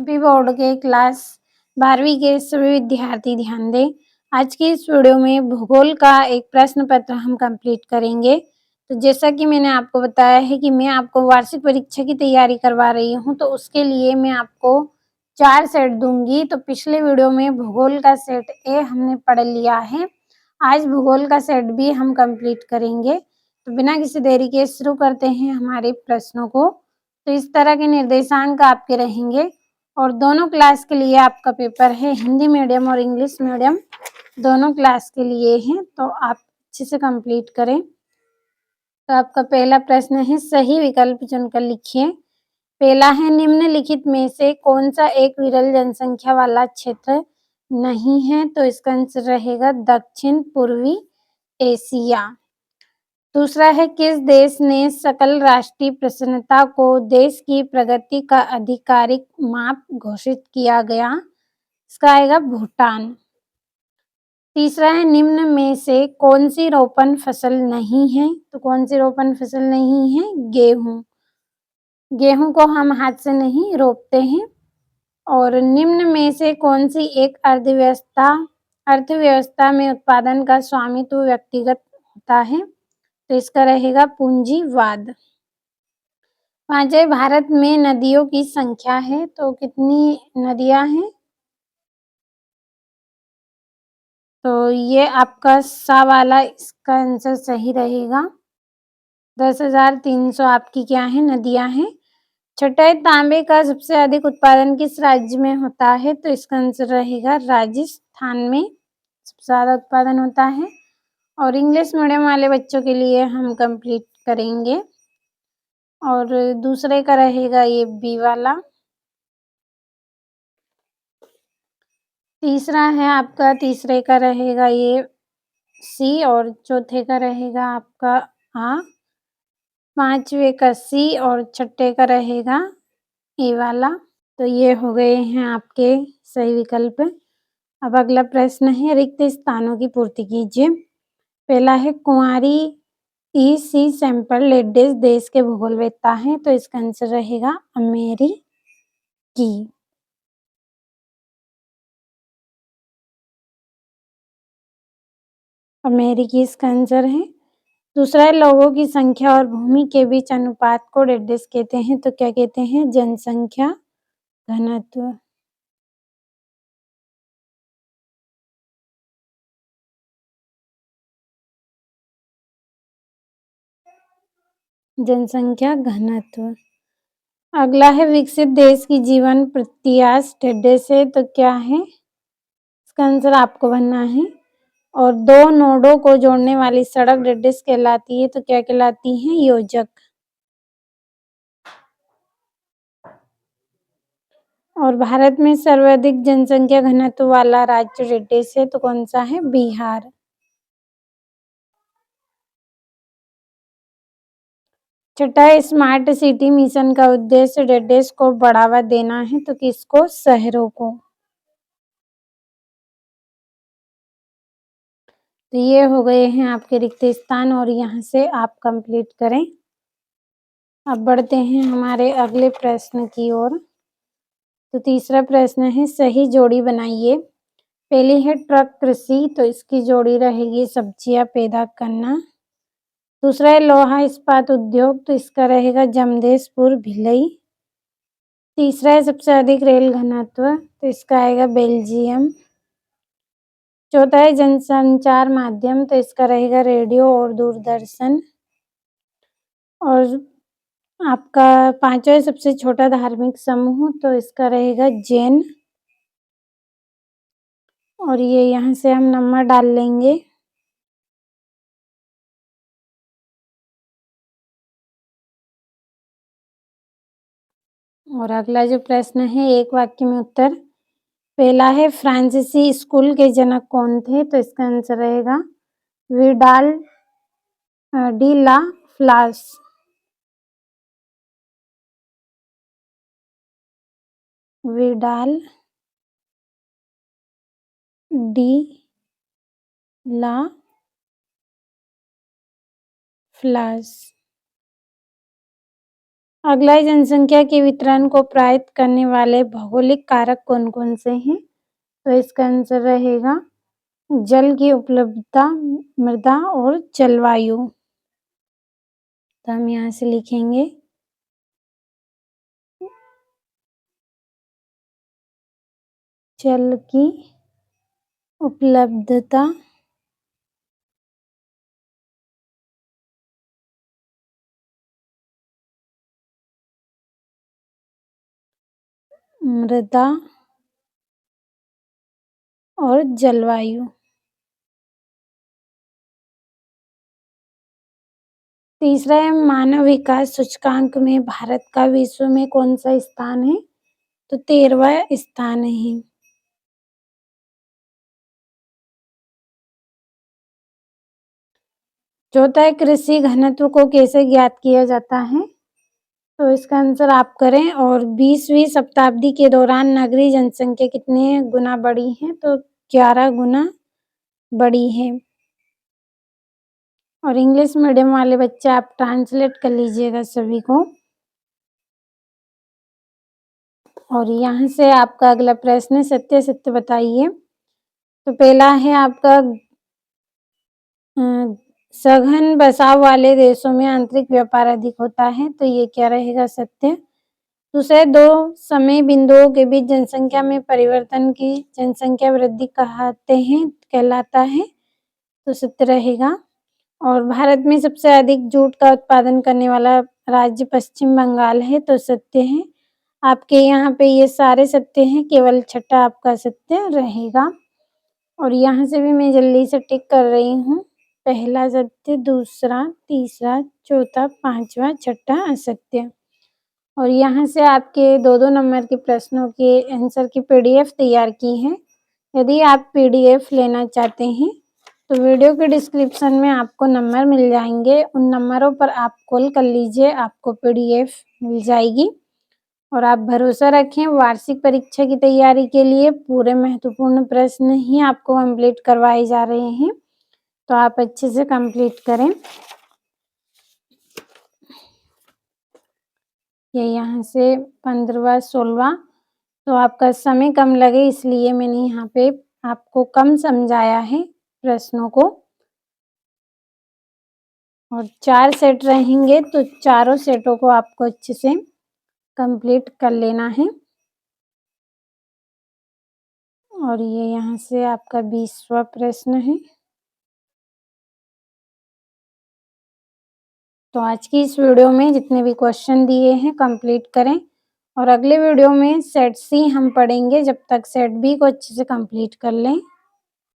MP board के class 12वीं के सभी विद्यार्थी ध्यान दें। आज की इस वीडियो में भूगोल का एक प्रश्न पत्र हम कंप्लीट करेंगे। तो जैसा कि मैंने आपको बताया है कि मैं आपको वार्षिक परीक्षा की तैयारी करवा रही हूं, तो उसके लिए मैं आपको 4 सेट दूंगी। तो पिछले वीडियो में भूगोल का सेट ए हमने पढ़ लिया है, आज भूगोल का सेट बी हम कंप्लीट करेंगे। तो बिना किसी देरी के शुरू करते हैं हमारे प्रश्नों को। तो इस तरह के निर्देशांक आपके रहेंगे और दोनों क्लास के लिए आपका पेपर है, हिंदी मीडियम और इंग्लिश मीडियम दोनों क्लास के लिए हैं, तो आप अच्छे से कंप्लीट करें। तो आपका पहला प्रश्न है, सही विकल्प चुनकर लिखिए। पहला है, निम्नलिखित में से कौन सा एक विरल जनसंख्या वाला क्षेत्र नहीं है? तो इसका आंसर रहेगा दक्षिण पूर्वी एशिया। दूसरा है, किस देश ने सकल राष्ट्रीय प्रसन्नता को देश की प्रगति का आधिकारिक माप घोषित किया गया? इसका आएगा भूटान। तीसरा है, निम्न में से कौन सी रोपण फसल नहीं है? तो कौन सी रोपण फसल नहीं है? गेहूं। गेहूं को हम हाथ से नहीं रोपते हैं। और निम्न में से कौन सी एक अर्थव्यवस्था में उत्पादन का स्वामित्व व्यक्तिगत होता है? तो इसका रहेगा पूंजीवाद। पांचवें, भारत में नदियों की संख्या है, तो कितनी नदियां हैं? तो ये आपका सा वाला इसका आंसर सही रहेगा। 10,300 आपकी क्या है? नदियां हैं। छठा है, तांबे का सबसे अधिक उत्पादन किस राज्य में होता है? तो इसका आंसर रहेगा राजस्थान में सबसे ज्यादा उत्पादन होता है। और इंग्लिश मीडियम वाले बच्चों के लिए हम कंप्लीट करेंगे और दूसरे का रहेगा ये बी वाला। तीसरा है आपका, तीसरे का रहेगा ये सी और चौथे का रहेगा आपका आ। पांचवे का सी और छठे का रहेगा ए वाला। तो ये हो गए हैं आपके सही विकल्प। अब अगला प्रश्न है, रिक्त स्थानों की पूर्ति कीजिए। पहला है, कुंवारी ई सी सैंपल लेडिस देश के भूगोलवेत्ता हैं? तो इसका आंसर रहेगा अमेरिकी। अमेरिकी इसका आंसर है। दूसरा है, लोगों की संख्या और भूमि के बीच अनुपात को डेडेस कहते हैं? तो क्या कहते हैं? जनसंख्या घनत्व। जनसंख्या घनत्व। अगला है, विकसित देश की जीवन प्रत्याश डेडेस है? तो क्या है? इसका आंसर आपको बनना है। और दो नोडों को जोड़ने वाली सड़क डेडेस कहलाती है? तो क्या कहलाती है? योजक। और भारत में सर्वाधिक जनसंख्या घनत्व वाला राज्य डेडेस है? तो कौन सा है? बिहार। छठा, स्मार्ट सिटी मिशन का उद्देश्य डेडेस को बढ़ावा देना है? तो किसको? शहरों को। तो ये हो गए हैं आपके रिक्त स्थान और यहाँ से आप कंप्लीट करें। अब बढ़ते हैं हमारे अगले प्रश्न की ओर। तो तीसरा प्रश्न है, सही जोड़ी बनाइए। पहली है ट्रक कृषि, तो इसकी जोड़ी रहेगी सब्जियां पैदा करना। दूसरा है लोहा इस्पात उद्योग, तो इसका रहेगा जमशेदपुर भिलई। तीसरा है सबसे अधिक रेल घनत्व, तो इसका आएगा बेल्जियम। चौथा है जनसंचार माध्यम, तो इसका रहेगा रेडियो और दूरदर्शन। और आपका पांचवा सबसे छोटा धार्मिक समूह, तो इसका रहेगा जैन। और ये यहाँ से हम नंबर डाल लेंगे। और अगला जो प्रश्न है, एक वाक्य में उत्तर। पहला है, फ्रांसीसी स्कूल के जनक कौन थे? तो इसका आंसर रहेगा विडाल डी ला फ्लास। विडाल डी ला फ्लास। अगला है, जनसंख्या के वितरण को प्रभावित करने वाले भौगोलिक कारक कौन-कौन से हैं? तो इसका आंसर रहेगा जल की उपलब्धता, मृदा और जलवायु। तो हम यहाँ से लिखेंगे जल की उपलब्धता, मृदा और जलवायु। तीसरा है, मानव विकास सूचकांक में भारत का विश्व में कौन सा स्थान है? तो 13वां स्थान है। चौथा है, कृषि घनत्व को कैसे ज्ञात किया जाता है? तो इसका आंसर आप करें। और 20वीं शताब्दी के दौरान नगरीय जनसंख्या कितने गुना बढ़ी है? तो 11 गुना बढ़ी है। और इंग्लिश मीडियम वाले बच्चे आप ट्रांसलेट कर लीजिएगा सभी को। और यहाँ से आपका अगला प्रश्न है, सत्य सत्य बताइए। तो पहला है आपका, सघन बसाव वाले देशों में आंतरिक व्यापार अधिक होता है, तो ये क्या रहेगा? सत्य। दूसरे, दो समय बिंदुओं के बीच जनसंख्या में परिवर्तन की जनसंख्या वृद्धि कहलाता है, तो सत्य रहेगा। और भारत में सबसे अधिक जूट का उत्पादन करने वाला राज्य पश्चिम बंगाल है, तो सत्य है। आपके यहाँ पे ये सारे सत्य हैं, केवल छठा आपका सत्य रहेगा। और यहाँ से भी मैं जल्दी से टिक कर रही हूँ। पहला सत्य, दूसरा, तीसरा, चौथा, पांचवा, छठा असत्य। और यहाँ से आपके 2-2 नंबर के प्रश्नों के आंसर की पीडीएफ तैयार की है। यदि आप पीडीएफ लेना चाहते हैं तो वीडियो के डिस्क्रिप्शन में आपको नंबर मिल जाएंगे, उन नंबरों पर आप कॉल कर लीजिए, आपको पीडीएफ मिल जाएगी। और आप भरोसा रखें, वार्षिक परीक्षा की तैयारी के लिए पूरे महत्वपूर्ण प्रश्न ही आपको कंप्लीट करवाए जा रहे हैं, तो आप अच्छे से कंप्लीट करें। ये यहाँ से 15वां 16वां, तो आपका समय कम लगे इसलिए मैंने यहाँ पे आपको कम समझाया है प्रश्नों को। और 4 सेट रहेंगे, तो चारों सेटों को आपको अच्छे से कंप्लीट कर लेना है। और ये यहाँ से आपका 20वां प्रश्न है। तो आज की इस वीडियो में जितने भी क्वेश्चन दिए हैं कंप्लीट करें, और अगले वीडियो में सेट सी हम पढ़ेंगे। जब तक सेट बी को अच्छे से कंप्लीट कर लें।